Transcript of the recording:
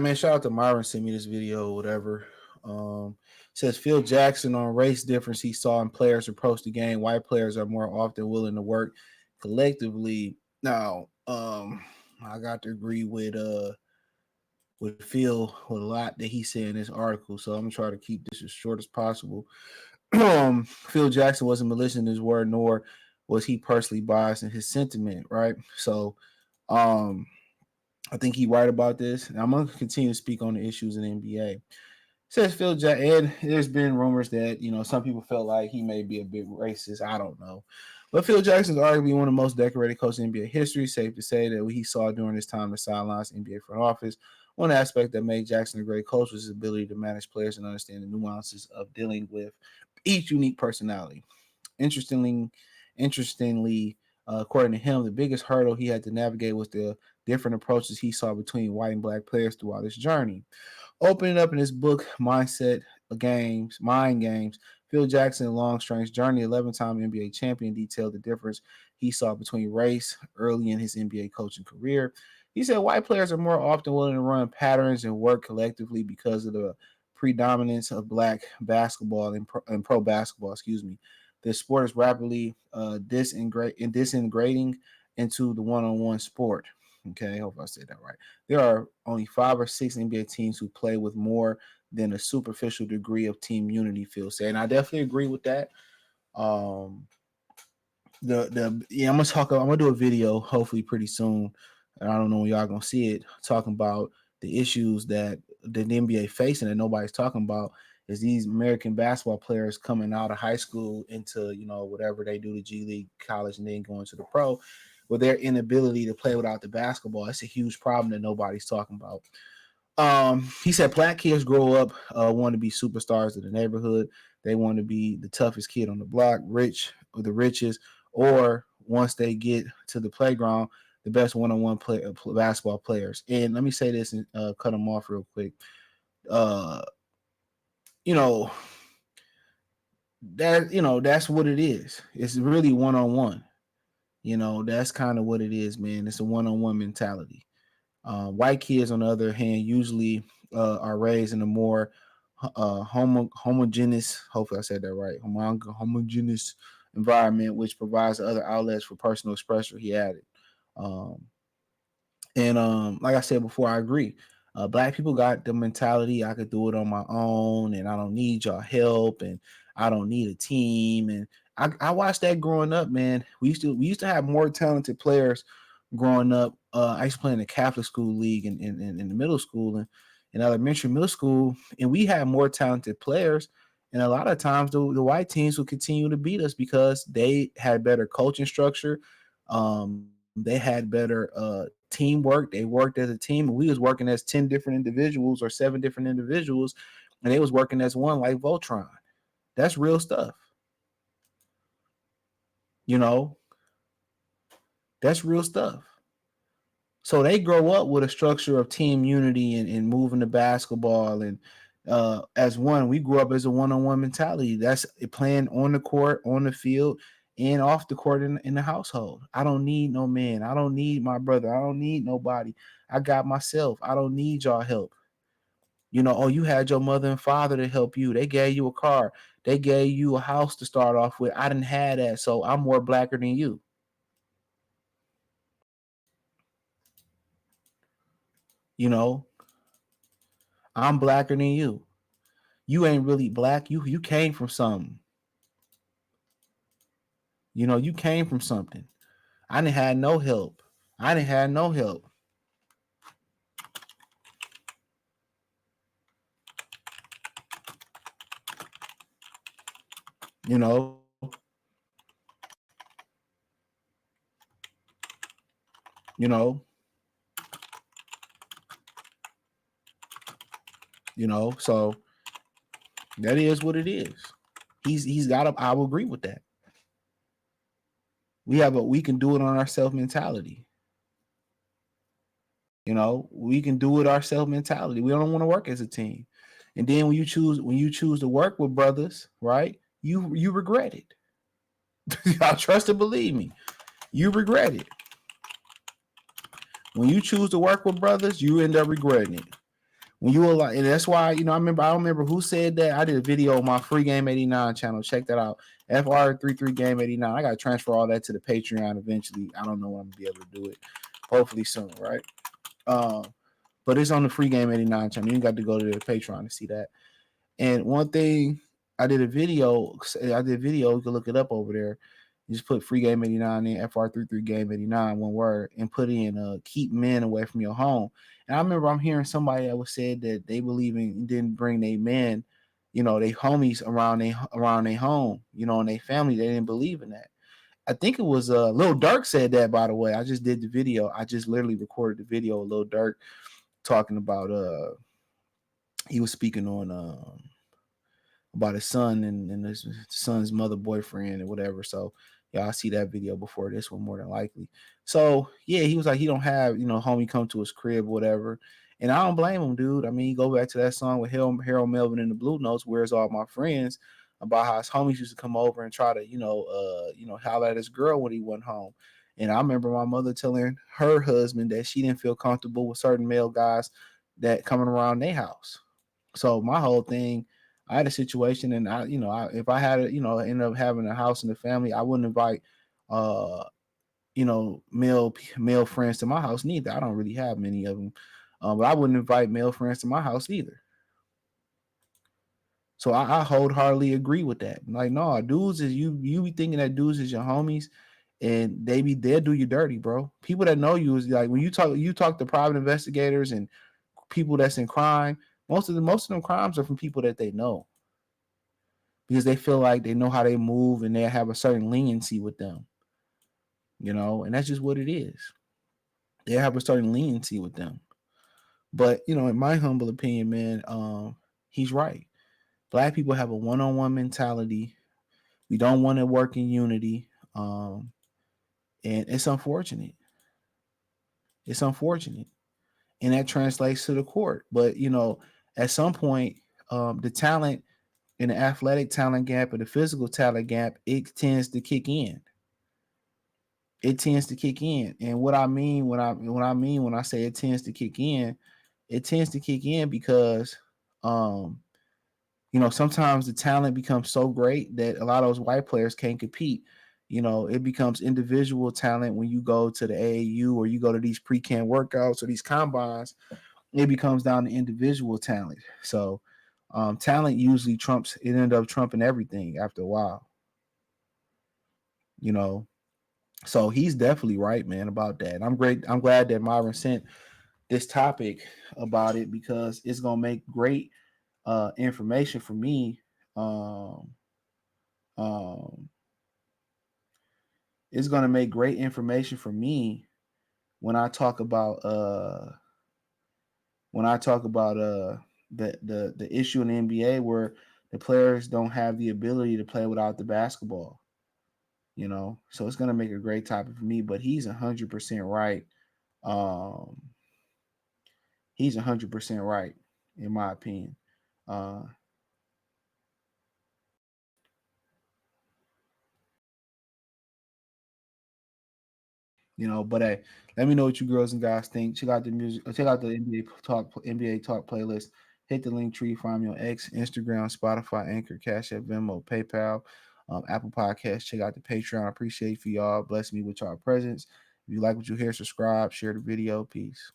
man, shout out to Myron sent me this video or whatever. Says Phil Jackson on race difference he saw in players approach the game. White players are more often willing to work collectively. Now, I got to agree with Phil with a lot that he said in this article. So I'm gonna try to keep this as short as possible. Phil Jackson wasn't malicious in his word, nor was he personally biased in his sentiment, right? So I think he right about this. And I'm gonna continue to speak on the issues in the NBA. Says Phil Jackson, and there's been rumors that some people felt like he may be a bit racist. I don't know, but Phil Jackson is arguably one of the most decorated coaches in NBA history. Safe to say that what he saw during his time in the sidelines, NBA front office, one aspect that made Jackson a great coach was his ability to manage players and understand the nuances of dealing with each unique personality. Interestingly, according to him, the biggest hurdle he had to navigate was the different approaches he saw between white and black players throughout his journey. Opening up in his book, Mind Games, Phil Jackson, A Long Strange Journey, 11-time NBA champion, detailed the difference he saw between race early in his NBA coaching career. He said white players are more often willing to run patterns and work collectively because of the predominance of black basketball and pro basketball, The sport is rapidly disintegrating into the one-on-one sport. Okay, I hope I said that right. There are only 5 or 6 NBA teams who play with more than a superficial degree of team unity, Phil said. And I definitely agree with that. I'm gonna do a video hopefully pretty soon. And I don't know when y'all gonna see it, talking about the issues that the NBA facing that nobody's talking about is these American basketball players coming out of high school into, whatever they do, the G League, college, and then going to the pro, with their inability to play without the basketball. It's a huge problem that nobody's talking about. He said black kids grow up want to be superstars of the neighborhood. They want to be the toughest kid on the block, rich or the richest, or once they get to the playground, the best one-on-one basketball players. And let me say this and cut them off real quick. That's what it is. It's really one-on-one. That's kind of what it is, man. It's a one-on-one mentality. White kids, on the other hand, usually are raised in a more homogeneous, hopefully I said that right, homogeneous environment, which provides other outlets for personal expression, he added. Like I said before, I agree. Black people got the mentality, I could do it on my own, and I don't need y'all help, and I don't need a team. And I watched that growing up, man. We used to have more talented players growing up. I used to play in the Catholic school league in the middle school and in elementary, middle school, and we had more talented players. And a lot of times the white teams would continue to beat us because they had better coaching structure. They had better teamwork. They worked as a team, and we was working as 10 different individuals or 7 different individuals, and they was working as one, like Voltron. That's real stuff. That's real stuff. So they grow up with a structure of team unity and moving the basketball and as one. We grew up as a one-on-one mentality. That's playing on the court, on the field, and off the court in the household. I don't need no man. I don't need my brother. I don't need nobody. I got myself. I don't need y'all help. You had your mother and father to help you. They gave you a car. They gave you a house to start off with. I didn't have that, so I'm more blacker than you. I'm blacker than you. You ain't really black. You came from something. You came from something. I didn't have no help. I didn't have no help. You know. You know. So that is what it is. He's got a, I will agree with that. We can do it on our self mentality. We can do it our self mentality. We don't want to work as a team. And then when you choose to work with brothers, right? You regret it. I trust and believe me. You regret it. When you choose to work with brothers, you end up regretting it. When you were like, and that's why, I don't remember who said that. I did a video on my free game 89 channel. Check that out. FR33 game 89. I gotta transfer all that to the Patreon eventually. I don't know when I'm gonna be able to do it. Hopefully soon, right? But it's on the free game 89 channel. You got to go to the Patreon to see that. And one thing, I did a video. You can look it up over there. You just put free game 89 in, FR33 game 89, one word, and put in keep men away from your home. And I remember I'm hearing somebody that was said that they believe in didn't bring their men, they homies around their home, and their family. They didn't believe in that. I think it was Lil Durk said that, by the way. I just did the video. I just literally recorded the video of Lil Durk talking about he was speaking on about his son and his son's mother boyfriend or whatever. So y'all see that video before this one more than likely. So yeah, he was like he don't have homie come to his crib or whatever. And I don't blame him, dude. I mean, you go back to that song with Harold Melvin and the Blue Notes, "Where's All My Friends," about how his homies used to come over and try to holler at his girl when he went home. And I remember my mother telling her husband that she didn't feel comfortable with certain male guys that coming around their house. So my whole thing, I had a situation, and if I had end up having a house in the family, I wouldn't invite, uh, male friends to my house neither. I don't really have many of them, but I wouldn't invite male friends to my house either. So I wholeheartedly agree with that. Like, no, dudes is you be thinking that dudes is your homies, and they'll do you dirty, bro. People that know you is like when you talk to private investigators and people that's in crime. Most of them crimes are from people that they know because they feel like they know how they move and they have a certain leniency with them, and that's just what it is. They have a certain leniency with them. But in my humble opinion, man, he's right. Black people have a one-on-one mentality. We don't want to work in unity, and it's unfortunate. It's unfortunate, and that translates to the court. But at some point, the talent in the athletic talent gap and the physical talent gap, it tends to kick in. It tends to kick in. And what I mean when I say it tends to kick in, it tends to kick in because sometimes the talent becomes so great that a lot of those white players can't compete. It becomes individual talent when you go to the AAU or you go to these pre-camp workouts or these combines. It becomes down to individual talent. So talent usually trumps. It ended up trumping everything after a while. You know, so he's definitely right, man, about that. And I'm great. I'm glad that Myron sent this topic about it because it's gonna make great information for me. Um, um, it's gonna make great information for me when I talk about the issue in the NBA where the players don't have the ability to play without the basketball. So it's gonna make a great topic for me. But he's 100% right. Um, he's 100% right in my opinion. Uh, but hey, let me know what you girls and guys think. Check out the music. Check out the NBA Talk playlist. Hit the link tree. Find me on X, Instagram, Spotify, Anchor, Cash App, Venmo, PayPal, Apple Podcasts. Check out the Patreon. I appreciate for y'all. Bless me with y'all presence. If you like what you hear, subscribe, share the video. Peace.